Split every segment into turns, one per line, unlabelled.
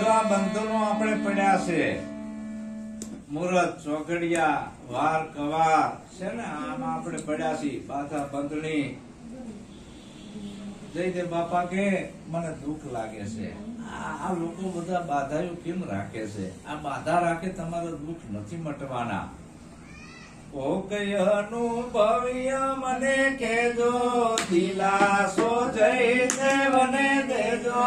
જો આ બંધનો આપણે પડ્યા છે, મુરત ચોકડિયા વાર કવાર છે ને, આમાં આપણે પડ્યા છીએ, બાધા બંધણી. જયદેવ બાપા કે મને દુઃખ લાગે છે, આ લોકો બધા બાધાઓ કેમ રાખે છે? આ બાધા રાખે તમારું દુઃખ નથી મટવાના. કોઈ અનુભવ્ય મને કેજો, દિલાસો જયદેવને દેજો,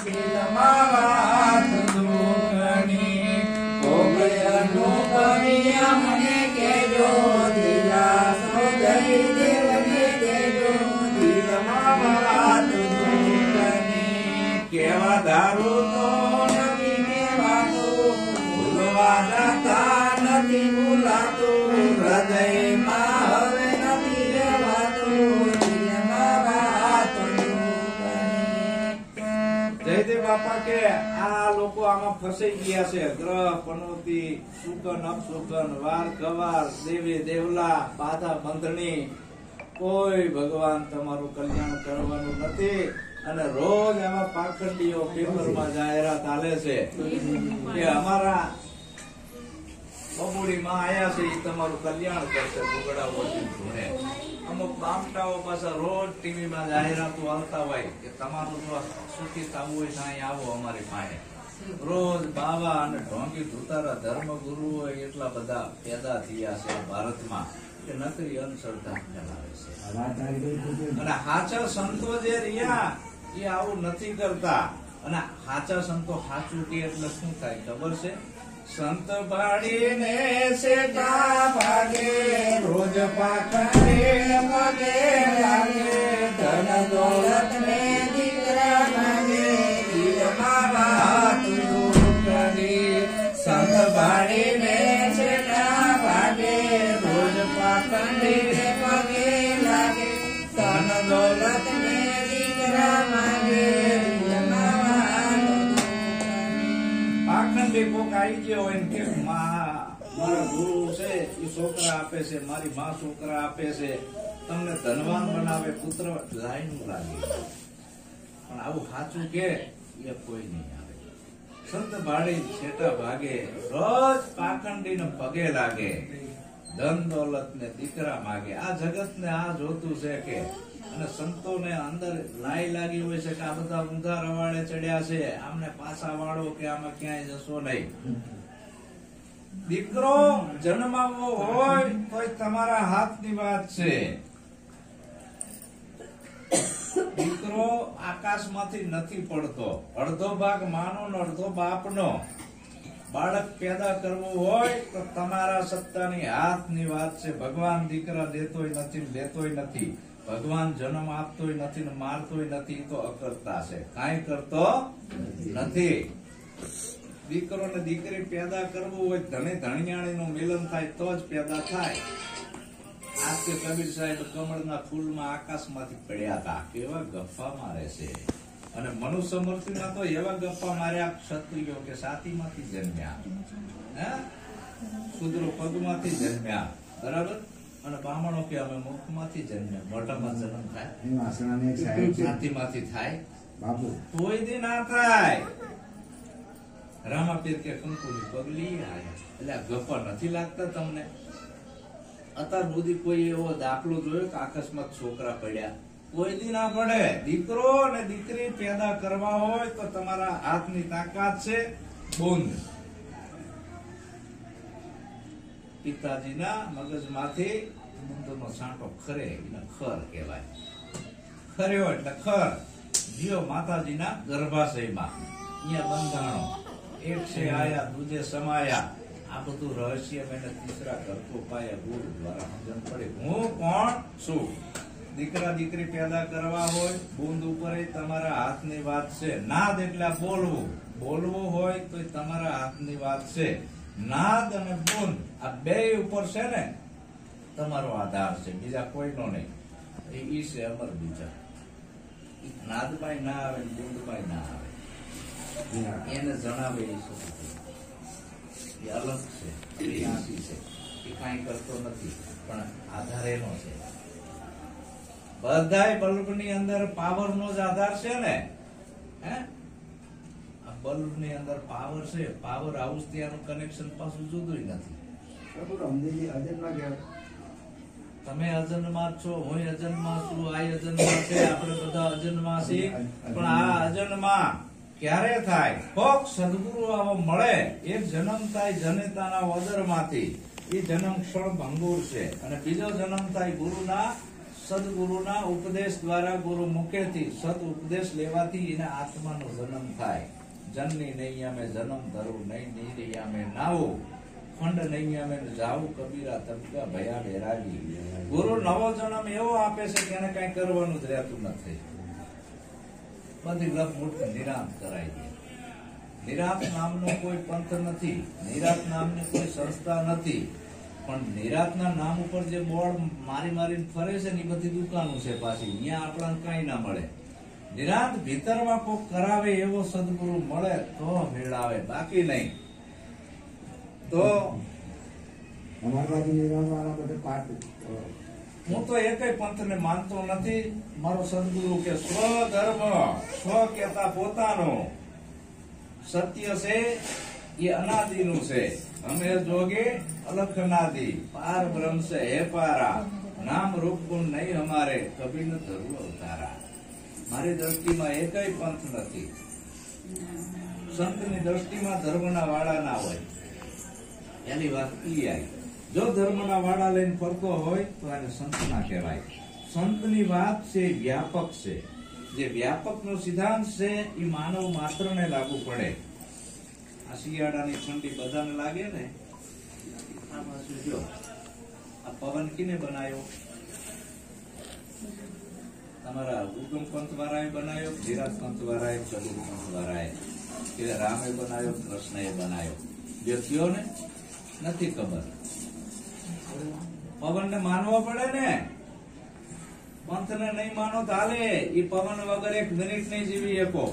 દિલમાં વાત દુઃખની. કોઈ અનુભવ્ય મને કેજો, દિલાસો જયદેવને દેજો, દિલમાં વાત દુઃખની. કેવા ધારું તો નથી કહેવાતું, ભૂલવા જતા નથી ભૂલાતું, હૃદયમાં હવે નથી રહેવાતું, દિલમાં વાત દુઃખની. જયદેવ બાપા કે આ લોકો આમાં ફસાઈ ગયા છે. ગ્રહ પનોતી, શુકન અપશુકન, વાર કવાર, દેવી દેવલા, બાધા બંધણી. કોઈ ભગવાન તમારું કલ્યાણ કરવાનું નથી. અને રોજ આમાં પાખંડીઓ પેપરમાં જાહેરાત આલે છે કે અમારા બબુડીમાં આયા છે, એ તમારું કલ્યાણ કરશે. ભૂગડા ઓછી ધૂણે અમુક બામટાઓ પાછા રોજ ટીવીમાં જાહેરાતો આવતા હોય કે તમારું જો સુખી થવું હોય ત્યાં આવો અમારી પાસે. રોજ બાવા અને ઢોંગી ધુતારા ધર્મગુરુઓ એટલા બધા પેદા થયા છે ભારતમાં કે નકરી અંધશ્રદ્ધા ફેલાવે છે. અને હાચા સંતો જે રહ્યા એ આવું નથી કરતા. અને હાચા સંતો હાચું કે એટલે શું થાય ખબર છે? સંત ભાડીને સેટા ભાગે, રોજ પાખંડીને પગે લાગે, ધન દોલત ને દીકરા માંગે, દિલમાં વાત દુઃખની. સંત ભાડીને સેટા ભાગે, રોજ પાખંડીને પગે લાગે, ધન દોલત ને દીકરા માંગે, દિલમાં વાત દુઃખની. પાખંડી કોક આવી ગયો હોય ને કે મારા ગુરુ છે એ છોકરા આપે છે, મારી માં છોકરા આપે છે, તમને ધનવાન બનાવે, પુત્ર લાઈન લાગે. પણ આવું સાચું કે એ કોઈ નહીં આવે. સંત ભાડી છેટા ભાગે, રોજ પાખંડી ને પગે લાગે, ધન દોલત ને દીકરા માગે. આ જગત ને આ જોતું છે કે. અને સંતો ને અંદર લાઈ લાગી હોય છે કે આ બધા ઊંધા રવાડે ચડ્યા છે, આમને પાછા વાળો કે આમાં ક્યાંય જશો નહીં. દીકરો જન્માવો હોય તો તમારા હાથની વાત છે. દીકરો આકાશમાંથી નથી પડતો, અડધો ભાગ માનો ને અડધો બાપનો. બાળક પેદા કરવું હોય તો તમારા સત્તાની હાથની વાત છે. ભગવાન દીકરા દેતોય નથી, લેતોય નથી. ભગવાન જન્મ આપતોય નથી ને મારતોય નથી. તો અકર્તા છે, કાંઈ કરતો નથી. દીકરો ને દીકરી પેદા કરવું હોય, ધણી ધણિયાણી નું મિલન થાય તો જ પેદા થાય. આજ કે કબીર સાહેબ કમળના ફૂલમાં આકાશમાંથી પડ્યા હતા. કેવા ગપ્પા મારે છે. અને મનુષ્ય મૂર્તિમાં તો એવા ગપ્પા માર્યા ક્ષત્રિયો કે છાતીમાંથી જન્મ્યા, શુદ્રો પગમાંથી જન્મ્યા, બરાબર. અને બ્રાહ્મણો કે અમે મુખમાંથી જન્મ્યા. મોઢામાં જન્મ થાય, છાતીમાંથી થાય, બાપુ કોઈ દી ના થાય. રામાપીર કે કંકુની પગલી આયા. એટલે આ ગપ્પા નથી લાગતા તમને? અત્યાર સુધી કોઈ એવો દાખલો જોયો કે અકસ્માત છોકરા પડ્યા? કોઈ દી ના પડે. દીકરો અને દીકરી પેદા કરવા હોય તો તમારા હાથની તાકાત છે. બુંદ પિતાજીના મગજમાંથી બુંદનો છાંટો ખરે, એને ખર કહેવાય. ખર્યો એટલે ખર. જીઓ માતાજીના ગર્ભાશયમાં અહીંયા બંધાણો. એક છે આયા, દૂજે સમાયા. આ બધું રહસ્ય મેં તીસરા ઘરકો પાયા ગુરુ દ્વારા સમજણ પડે હું કોણ છું. દીકરા દીકરી પેદા કરવા હોય, બુંદ ઉપર તમારા હાથની વાત છે. નાદ એટલે બોલવું. બોલવું હોય તો તમારા હાથની વાત છે. નાદ અને બુંદ આ બે ઉપર છે ને તમારો આધાર છે, બીજા કોઈનો નહીં. એ છે અમર બીજા. નાદમાં ના આવે, બુંદમાં ના આવે. એને જણાવે એ અલગ છે, વિનાશી છે. એ કાંઈ કરતો નથી, પણ આધાર એનો છે. બધાય બલ્બ ની અંદર પાવર નો જ આધાર છે ને. બલ્બ ની અંદર પાવર છે, પાવર હાઉસ ત્યાંનું કનેક્શન પાછું જુદું નથી. તમે અજન્મા છો, હું અજન્મા છું, આ અજન્મા છે, આપણે બધા અજન્મા છીએ. પણ આ અજન્મા ક્યારે થાય? કોક સદગુરુ આવો મળે, એક જન્મ થાય જનેતાના વદરમાંથી, એ જન્મ ક્ષણ ભંગુર છે. અને બીજો જન્મ થાય ગુરુના સદગુરુના ઉપદેશ દ્વારા, ગુરુ મુખેથી સદ ઉપદેશ લેવાથી એના આત્માનો જન્મ થાય. જનની નૈયામે જન્મ ધરું, નહીં નૈયામે નાવું, ખંડ નૈયામે જાવું, કબીરા તબકા ભયા બેરાગી. ગુરુ નવો જન્મ એવો આપે છે કે એને કઈ કરવાનું જ રહેતું નથી. બધી લપમૂટ નિરાંત કરાઈ દે. નિરાંત નામનો કોઈ પંથ નથી, નિરાંત નામની કોઈ સંસ્થા નથી. પણ નિરાંતના નામ ઉપર જે બોર્ડ મારીને ફરે છે ને એ બધી દુકાનો છે પાછી. અહીંયા આપણને કઈ ના મળે. નિરાંત ભીતરમાં કોક કરાવે એવો સદગુરુ મળે તો મેળાવે, બાકી નહીં. તો હું તો એકેય પંથને માનતો નથી. મારો સદગુરુ કે સ્વધર્મ, સ્વ કેતા પોતાનો સત્ય છે એ અનાદિનું છે. અમે જોગે અલખનાદિ, પાર બ્રહ્મ છે હે પારા, નામ રૂપ ગુણ નહીં અમારે, કભી ન ધરવું અવતારા. મારી દ્રષ્ટિમાં એકેય પંથ નથી. સંતની દ્રષ્ટિમાં ધર્મના વાળા ના હોય, એની વાત ઈ આવી. જો ધર્મના વાળા લઈને ફરતો હોય તો એને સંત ના કહેવાય. સંતની વાત છે વ્યાપક છે. જે વ્યાપક નો સિદ્ધાંત છે એ માનવ માત્ર ને લાગુ પડે. આ શિયાળાની ઠંડી બધાને લાગે ને. આ પાછું જો આ પવન કીને બનાવ્યો? તમારા ઉગમ પંથ વાળાએ બનાવ્યો, ધીરાજ પંથ વાળાએ, ચતુર પંથ વાળાએ, કે રામે બનાવ્યો, કૃષ્ણએ બનાવ્યો? વ્યક્તિઓ ને નથી ખબર. પવન ને માનવો પડે ને. પંથ ને નહીં માનો તો હાલે. એ પવન વગર એક મિનિટ નહીં જીવી શકો.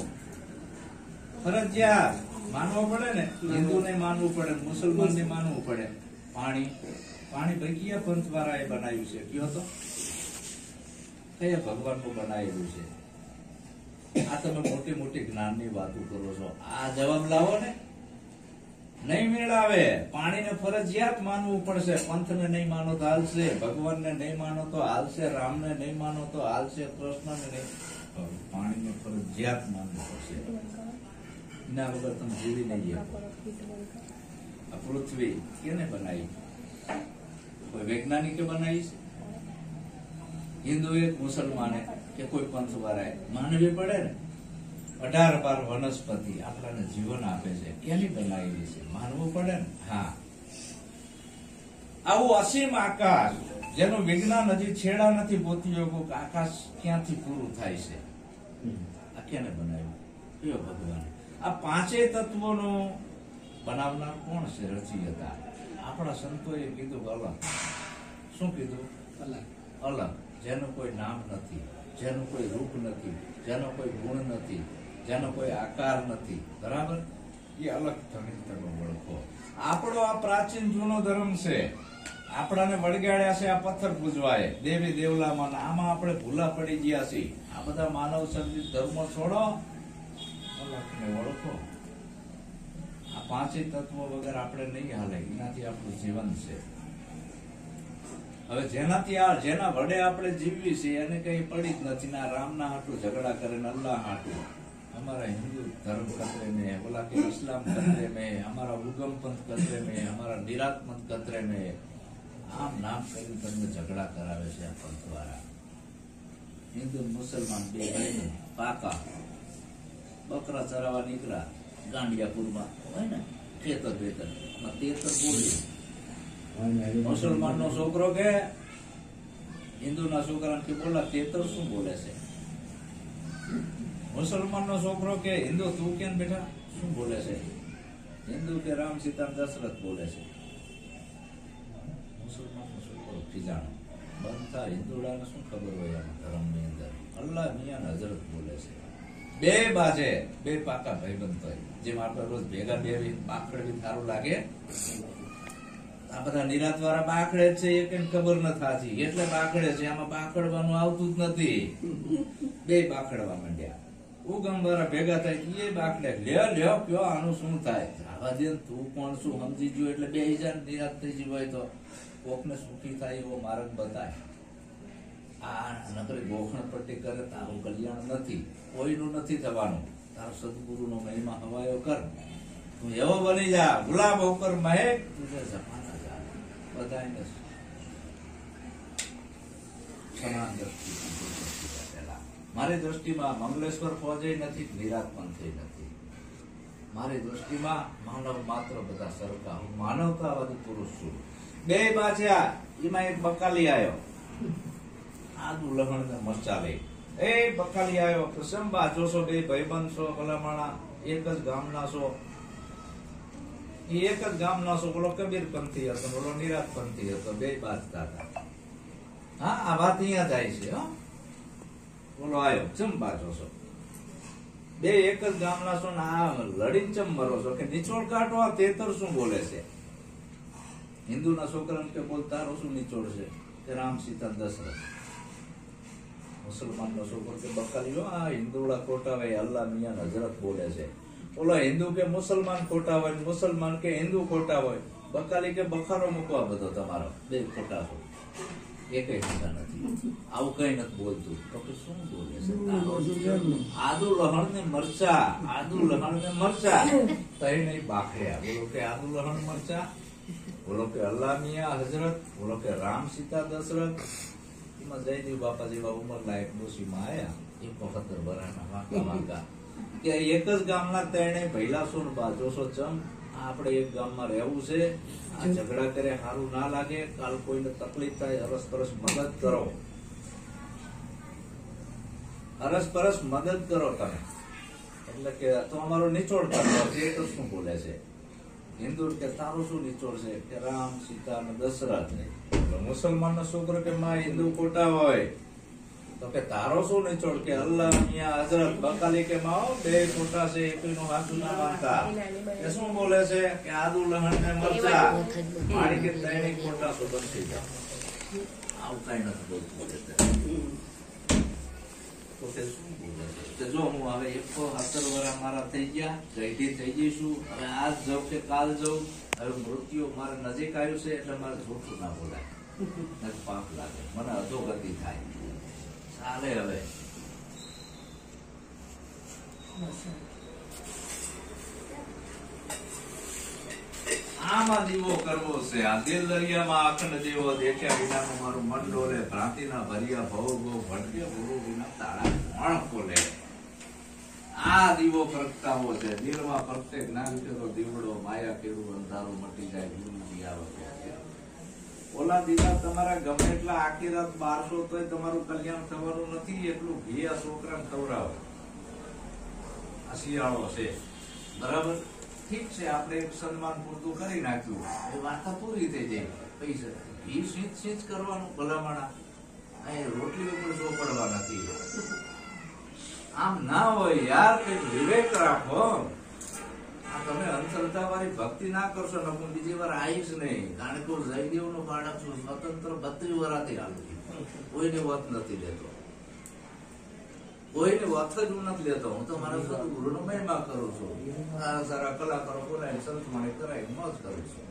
ફરજિયાત માનવો પડે ને. હિન્દુ ને માનવું પડે, મુસલમાન ને માનવું પડે. પાણી ભાઈ કયા પંથ વાળાએ બનાવ્યું છે? કયો તો કયા ભગવાન નું બનાવેલું છે? આ તમે મોટી મોટી જ્ઞાનની વાતો કરો છો. આ જવાબ લાવો ને. નહીં મેળાવે. પાણીને ફરજિયાત માનવું પડશે. પંથને નહીં માનો તો હાલશે, ભગવાનને નહીં માનો તો હાલશે, રામને નહીં માનો તો હાલશે, કૃષ્ણને નહીં. પાણીને ફરજિયાત માનવું પડશે. એના વગર તમે જીવી નહીં શકો. આ પૃથ્વી કેને બનાવી? કોઈ વૈજ્ઞાનિકે બનાવી છે? હિન્દુએ, મુસલમાને કે કોઈ પંથ વાળાએ? માનવી પડે ને. 18 વનસ્પતિ આપણને જીવન આપે છે, કેની બનાવેલી છે? માનવું પડે ને. હા, આવું અસીમ આકાશ જેનું વિજ્ઞાન હજી છેડા નથી પહોંચ્યો, આકાશ ક્યાંથી પૂરું થાય છે? આ કેને બનાવ્યું? કયો ભગવાન? આ પાંચેય તત્વોનો બનાવનાર કોણ છે? રચયિતા. આપણા સંતોએ કીધું અલગ. શું કીધું? અલગ. જેનું કોઈ નામ નથી, જેનું કોઈ રૂપ નથી, જેનો કોઈ ગુણ નથી, જેનો કોઈ આકાર નથી. બરાબર? એ અલગ તમે ઓળખો. આપણો આ પ્રાચીન જૂનો ધર્મ છે. આપણાને વળગાડ્યા છે આ પથ્થર પૂજવાય, દેવી દેવલામાં. આમાં આપણે ભૂલા પડી ગયા છીએ. આ બધા માનવ સર્જિત ધર્મો છોડો, અલગને ઓળખો. આ પાંચેય તત્વો વગર આપણે નહીં હાલે. એનાથી આપણું જીવન છે. હવે જેના વડે આપણે જીવવી છે એને કઈ પડી જ નથી. ના રામના હાટું ઝઘડા કરે ને અલ્લાહ હાટું. हमारा हिंदू धर्म खतरे में है, बोला कि इस्लाम खतरे में है, हमारा उगम पंथ खतरे में है, हमारा निरात पंथ खतरे में है. आम नाम કરીને તમને ઝઘડા કરાવે છે આ પંથ વાળા. હિન્દુ મુસલમાન બે ભાઈ પાકા બકરા ચરાવવા નીકળ્યા ગાંડિયાપુરમાં હોય ને, ખેતર બેતર તેતર બોલ્યું. મુસલમાન નો છોકરો કે હિન્દુ ના છોકરા કે બોલા તેતર શું બોલે છે? મુસલમાન નો છોકરો કે હિન્દુ તું કેમ બેઠા શું બોલે છે? હિન્દુ કે રામ સીતા દશરથ બોલે છે. મુસલમાન નો છોકરો ખીજાણો બનતા હિન્દુડાને શું ખબર હોય આમાં ધર્મ ની અંદર? અલ્લાહ મિયા હજરત બોલે છે. બે બાજે બે પાકા ભાઈબંધ હોય. જેમ આપણે રોજ ભેગા બે બાખડવી સારું લાગે. આ બધા નિરાત વાળા બાખડે છે એ કઈ ખબર ન થાતી એટલે બાખડે છે. આમાં બાખડવાનું આવતું જ નથી. બે બાખડવા માંડ્યા. ઉગમવાળા ભેગા થાય એ બાકડે લ્યો કયો આનું શું થાય આવા દે તું કોણ શું સમજી ગયો એટલે બે હજાર નિરાશ થઈ ગયું હોય તો કોકને સુખી થાય એવો માર્ગ બતાય. આ નકરી ગોખણ પટ્ટી કરે તારું કલ્યાણ નથી, કોઈનું નથી થવાનું. તારો સદગુરુનો મહિમા હવાયો કર, તું એવો બની જા ગુલાબ હોકર મહેક તુજે જમાના જા. બધાને સમાન દ્રષ્ટિ મારી દ્રષ્ટિમાં મંગલેશ્વર ફોજે નથી, નિરાત પણ થઈ નથી. મારી દ્રષ્ટિમાં માનવ માત્ર બધા સરખા, હું માનવતાવાદી પુરુષ છું. બે બાચ્યા એમાં એક બકાલી આવ્યો, આદુ લહણ ને મરચા લઈ. એ બકાલી આવ્યો પ્રસંબા જોશો, બે ભાઈબંધ છો, ભલામણા એક જ ગામના છો. એ એક જ ગામના છો. બોલો કબીર પંથી હતો, બોલો નિરાત પંથી હતો, બે બાજતા હતા. હા આ વાત અહીંયા જાય છે. બોલો આવ્યો ચમ બાજો છો, બે એક જ ગામના છો ને આ લડીને ચમ મરો છો કે નિચોડ કાઢો. આ તેતર શું બોલે છે? હિન્દુના છોકરાને કે બોલ તારો શું નિચોડ છે કે રામ સીતા દશરથ. મુસલમાન નો છોકરો કે બકાલીઓ આ હિન્દુડા ખોટા હોય, અલ્લાહ મિયાન હજરત બોલે છે. બોલો હિન્દુ કે મુસલમાન ખોટા હોય, મુસલમાન કે હિન્દુ ખોટા હોય. બકાલી કે બખારો મૂકવા બધો તમારો, બે ખોટા છો, એક હિંસા નથી. આવું કઈ નથી બોલતું તો કે શું બોલે છે? આદુ લહણ ને મરચા, આદુ લહણ ને મરચા તઈ નહીં બાખડ્યા. બોલો કે આદુ લહણ મરચા, બોલો કે અલ્લાહ મિયા હજરત, બોલો કે રામ સીતા દશરથ. એમાં જયદેવ બાપા જેવા ઉંમર લાયક ડોશીમાં આયા, એક વખત બરાના વાંકા વાંકા કે એક જ ગામના ત્રણે ભૈલા છો ને બાજો છો ચમ આપણે એક ગામમાં રહેવું છે. આ ઝઘડા કરે સારું ના લાગે, કાલ કોઈને તકલીફ થાય અરસ પરસ મદદ કરો, અરસ પરસ મદદ કરો તમે. એટલે કે તો અમારો નિચોડ કાઢો. એ તો શું બોલે છે? હિન્દુ કે તારું શું નિચોડ છે કે રામ સીતા ને દશરથ. મુસલમાન નો છોકરો કે માં હિન્દુ ખોટા હોય તો કે તારો શું નિચોડ કે અલ્લાહ મિયા હજરત. બકાલી કે માં બે ખોટા છે, એકનું હાથું ના માનતા. એ શું બોલે છે કે આદુ લહણ ને મરચા મારી કે ત્રણે ખોટા છો, બંધ થઈ જાવ. આવું કઈ નથી બોલતું. તો તે શું બોલે છે? જો હું હવે 170 વર્ષ મારા થઈ ગયા, જયથી થઈ જઈશું. હવે આજ જાઉં કે કાલ જાઉં, હવે મૃત્યુ મારે નજીક આવ્યું છે એટલે મારે જૂઠું ના બોલાય, પાપ લાગે, મને અધોગતિ થાય. ચાલે હવે આમાં દીવો કરવો છે. આ દિલ દરિયામાં અખંડ દેવો દેખ્યા વિનાનું મારું મન ડોલે. ભ્રાંતિના ભર્યા ભવ ગો ભટકે ગુરુ વિના તાળા કોણ ખોલે. આ દીવો પ્રગટાવો છે દિલમાં પ્રત્યેક જ્ઞાન કેરો દીવડો. માયા કેરું અંધારું મટી જાય, ગુરુજી આવે. ઓલા દીવા તમારા ગમે એટલા આખી રાત બારસો તોય તમારું કલ્યાણ થવાનું નથી. એટલું ઘી આ છોકરાને ખવડાવો. આ શિયાળો છે બરાબર, ઠીક છે, આપણે એક સન્માન પૂરતું કરી નાખ્યું, એ વાર્તા પૂરી થઈ જાય. પૈસા ઘી સીંચ કરવાનું ભલામણા, અહીં રોટલી ઉપર ચોપડવા નથી. આમ ના હોય યાર, કઈક વિવેક રાખો. આ તમે અંધશ્રદ્ધા વાળી ભક્તિ ના કરશો ને હું બીજી વાર આવીશ નહીં. કારણ કે હું જયદેવ નો બાળક છું, સ્વતંત્ર 32 વર્ષથી હાલું છું. કોઈને વત નથી લેતો, કોઈને વત જ હું નથી લેતો. હું તો મારા સદગુરુ નો મહિમા કરું છું. સારા કલાકારો બોલાય, સંતવાણી કરાય, મોજ કરું છું.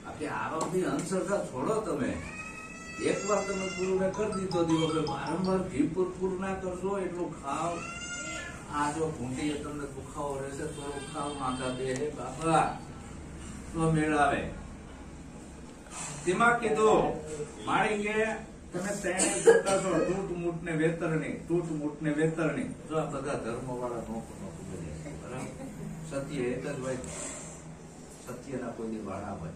આ બધી અંધશ્રદ્ધા છોડો તમે. એક વાર તમે પૂરું કરી દીધો દીવો, વારંવાર ઘી પૂરું ના કરશો. એટલું ખાવ. આ જો ઘૂંટીએ તમને દુખાવો રહેશે, થોડું ખાવ, માંગા દે બાપા તો મેળાવે. તેમાં કીધું માણી કે તમે ત્રણે જોતા છો, તૂટ મૂટ ને વેતરણી, તૂટ મૂટ ને વેતરણી. જો આ બધા ધર્મ વાળા નોખું બરાબર. સત્ય એક જ હોય, સત્યના કોઈ વાળા હોય,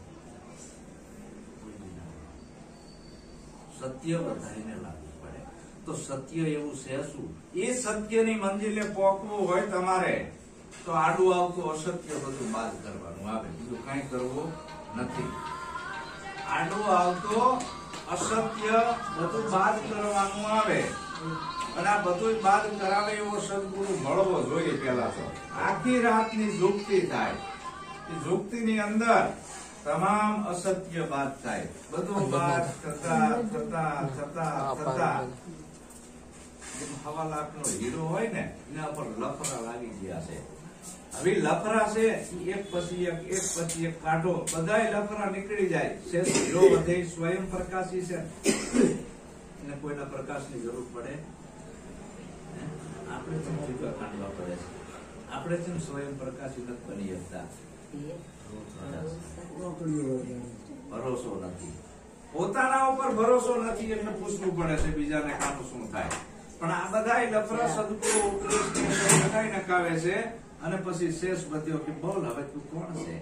સત્ય બધાને લાગુ પડે. તો સત્ય એવું છે શું? એ સત્યની મંજિલે પહોંચવું હોય તમારે તો આડું આવતું અસત્ય બધું બાદ કરવાનું આવે, બીજું કઈ કરવું નથી. આડું આવતો અસત્ય બધું બાદ કરવાનું આવે. અને આ બધું બાદ કરાવે એવો સદગુરુ મળવો જોઈએ. પેલા તો આખી રાતની ઝુકતી થાય, એ ઝુકતીની અંદર તમામ અસત્ય બાદ થાય. બધું બાદ થતા થતા થતા થતા 1.5 લાખનો હીરો હોય ને એના પર લફરા લાગી ગયા છે. હવે લફરા છે એક પછી એક કાઢો, બધાય લફરા નીકળી જાય છે. હીરો વધે સ્વયં પ્રકાશી છે એને કોઈના પ્રકાશની જરૂર પડે? આપણે તો ટીકા કાઢવા પડે છે. આપણે જેમ સ્વયં પ્રકાશી નથી બની શકતા. ભરોસો નથી, પોતાના ઉપર ભરોસો નથી એટલે પૂછવું પડે છે બીજાને કામ શું થાય. પણ આ બધા લફરા સદગુરુ ઉપદેશ નકાવે છે અને પછી શેષ બધ્યો કે બોલ હવે તું કોણ છે?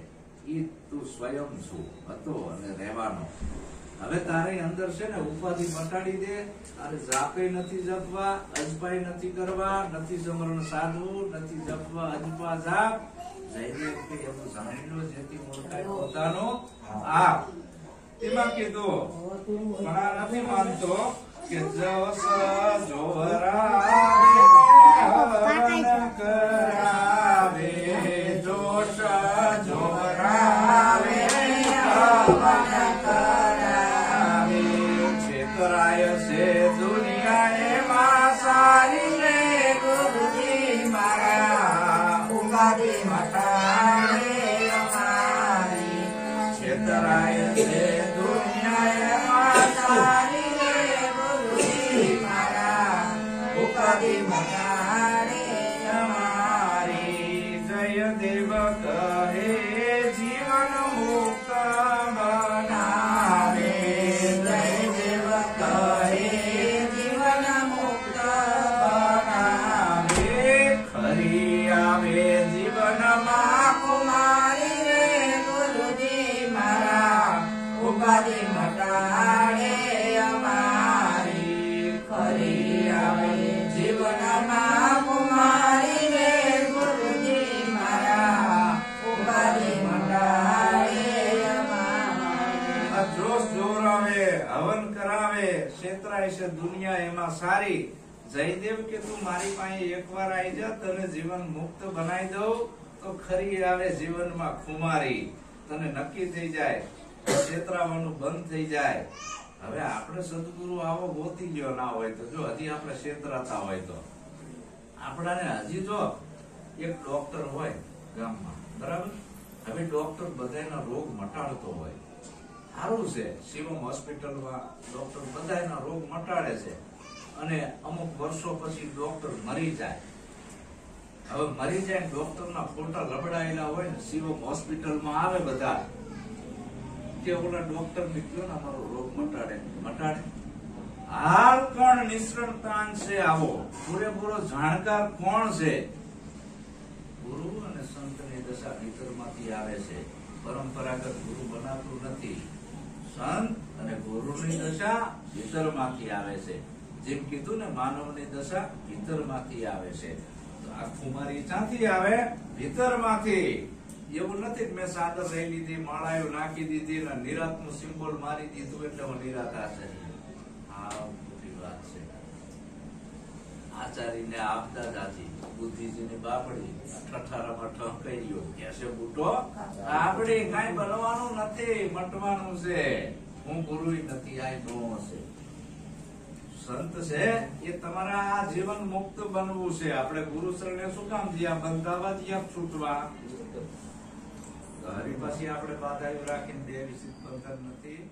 ઈ તું સ્વયં છું હતો અને રહેવાનો. હવે તારે અંદર છે ને ઉપાધિ મટાડી દે. તારે જાપે નથી જપવા, અજપાઈ નથી કરવા, નથી સમરણ સાધવું, નથી જપવા અજપા જાપ. જયદેવ કે એવું જાણી લો જેથી મોરકાય પોતાનો આપ. એમાં કીધું પણ આ નથી માનતો કે જવસ જોવરાવે કરાવે, જોશ જોવરાવે કરાવે. છેતરાય છે દુનિયાએ માં સારી રે ગુરુજી મારા, ઉપાધિ મટાડે અમારી. છેતરાય છે દુનિયાએ માં સારી રે ગુરુજી મારા, ઉપાધિ મટાડે અમારી. જયદેવ કહે જીવન મુક્ત બનાવે, જયદેવ કહે જીવન મુક્ત બનાવે. ખરી આવે જીવનમાં કુમારી રે ગુરુજી મારા, ઉપાધિ મટાડે અમારી. ખરી આવે જીવનમાં કુમારી રે ગુરુજી મારા, ઉપાધિ મટાડે અમારી. જોશ જોરાવે, હવન કરાવે, છેતરાય છે દુનિયા એમાં સારી. જયદેવ કે તું મારી પાસે એકવાર આવી જા, તને જીવન મુક્ત બનાવી દઉં તો ખરી આવે જીવનમાં ખુમારી. તને નક્કી થઈ જાય, છેતરાવાનું બંધ થઈ જાય. હવે આપણે સદગુરુ આવો ગોતી ગયો ના હોય તો, જો હજી આપણે છેતરાતા હોય તો આપણાને હજી જો એક ડોક્ટર હોય ગામમાં, બરાબર? હવે ડોક્ટર બધાના રોગ મટાડતો હોય, સારું છે. શિવમ હોસ્પિટલમાં ડોક્ટર બધાના રોગ મટાડે છે અને અમુક વર્ષો પછી ડોક્ટર મરી જાય. હવે મરી જાય ડોક્ટરના ફોટા લબડાયેલા હોય ને, શિવમ હોસ્પિટલમાં આવે બધા કે ઓલા ડોક્ટર નીકળ્યો ને અમારો રોગ મટાડે. હાલ કોણ નિષ્ણાંત છે આવો? પૂરેપૂરો જાણકાર કોણ છે? ગુરુ અને સંતની દશા ભીતરમાંથી આવે છે. પરંપરાગત ગુરુ બનાવતું નથી. સંત અને ગુરુની દશા ભીતરમાંથી આવે છે. જેમ કીધું ને, માનવની દશા ભીતરમાંથી આવે છે. તો આ ખુમારી ક્યાંથી આવે? ભીતરમાંથી. એવું નથી કે મેં સાદર લઈ લીધી, માળાઓ નાખી દીધી ને નિરાતનું સિમ્બોલ મારી દીધું એટલે હું નિરાત આચાર્ય. આ ખોટી વાત છે. આચાર્યને આપતા જાતી બુદ્ધિજીની બાપડી ઠઠારામાં ઠંકાઈ કેસે બુટો આપડી કઈ બનવાનું નથી, મટવાનું છે. હું ગુરુ નથી, આ નો છે. સંત છે એ તમારા આ જીવન મુક્ત બનવું છે. આપણે ગુરુ શરણે શું કામ જ્યાં બંધાવા જ્યાં છૂટવા? હરી પછી આપણે બાધાઓ રાખીને બે વિષિત બંધન નથી.